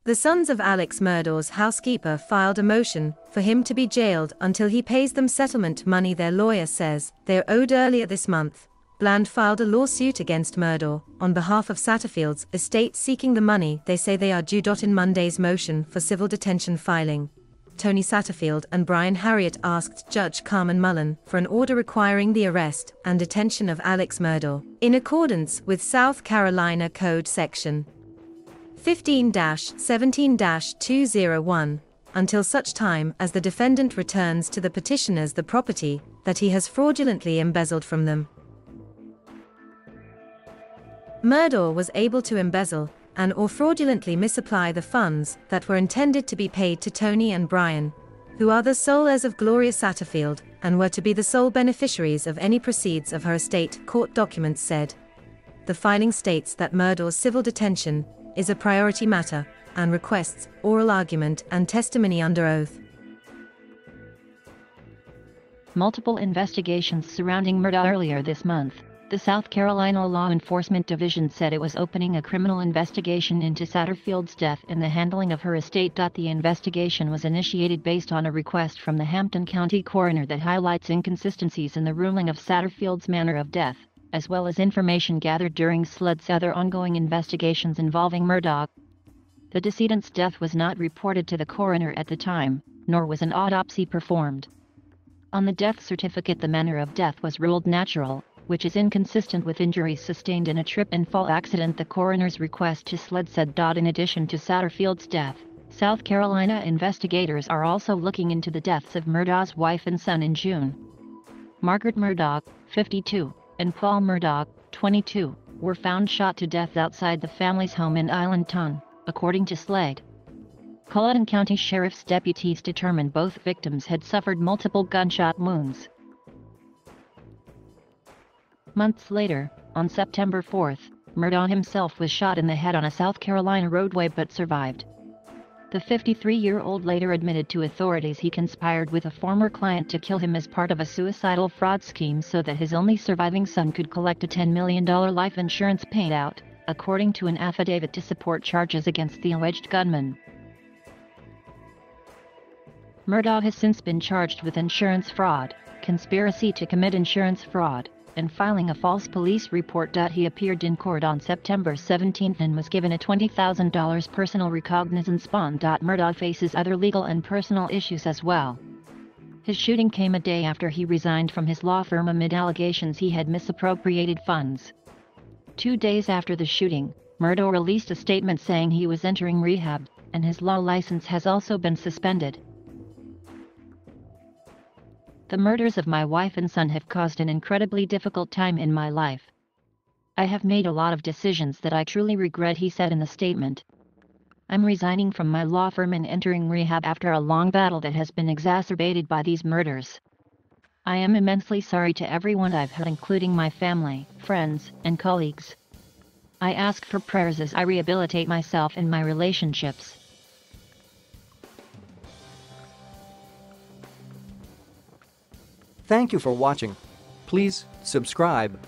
The sons of Alex Murdaugh's housekeeper filed a motion for him to be jailed until he pays them settlement money. Their lawyer says they are owed earlier this month. Bland filed a lawsuit against Murdaugh on behalf of Satterfield's estate seeking the money they say they are due. In Monday's motion for civil detention filing, Tony Satterfield and Brian Harriott asked Judge Carmen Mullen for an order requiring the arrest and detention of Alex Murdaugh, in accordance with South Carolina Code Section 15-17-201, until such time as the defendant returns to the petitioners the property that he has fraudulently embezzled from them. Murdaugh was able to embezzle and/or fraudulently misapply the funds that were intended to be paid to Tony and Brian, who are the sole heirs of Gloria Satterfield and were to be the sole beneficiaries of any proceeds of her estate, court documents said. The filing states that Murdaugh's civil detention is a priority matter and requests oral argument and testimony under oath. Multiple investigations surrounding Murdaugh. Earlier this month, the South Carolina Law Enforcement Division said it was opening a criminal investigation into Satterfield's death and the handling of her estate. The investigation was initiated based on a request from the Hampton County coroner that highlights inconsistencies in the ruling of Satterfield's manner of death, as well as information gathered during SLED's other ongoing investigations involving Murdaugh. The decedent's death was not reported to the coroner at the time, nor was an autopsy performed. On the death certificate, the manner of death was ruled natural, which is inconsistent with injuries sustained in a trip-and-fall accident, the coroner's request to SLED said. In addition to Satterfield's death, South Carolina investigators are also looking into the deaths of Murdaugh's wife and son in June. Margaret Murdaugh, 52, and Paul Murdaugh, 22, were found shot to death outside the family's home in Islandton, according to SLED. Culloden County Sheriff's deputies determined both victims had suffered multiple gunshot wounds. Months later, on September 4, Murdaugh himself was shot in the head on a South Carolina roadway but survived. The 53-year-old later admitted to authorities he conspired with a former client to kill him as part of a suicidal fraud scheme so that his only surviving son could collect a $10 million life insurance payout, according to an affidavit to support charges against the alleged gunman. Murdaugh has since been charged with insurance fraud, conspiracy to commit insurance fraud, and filing a false police report. He appeared in court on September 17 and was given a $20,000 personal recognizance bond. Murdaugh faces other legal and personal issues as well. His shooting came a day after he resigned from his law firm amid allegations he had misappropriated funds. 2 days after the shooting, Murdaugh released a statement saying he was entering rehab, and his law license has also been suspended. The murders of my wife and son have caused an incredibly difficult time in my life. I have made a lot of decisions that I truly regret, he said in the statement. I'm resigning from my law firm and entering rehab after a long battle that has been exacerbated by these murders. I am immensely sorry to everyone I've hurt, including my family, friends, and colleagues. I ask for prayers as I rehabilitate myself and my relationships. Thank you for watching. Please subscribe.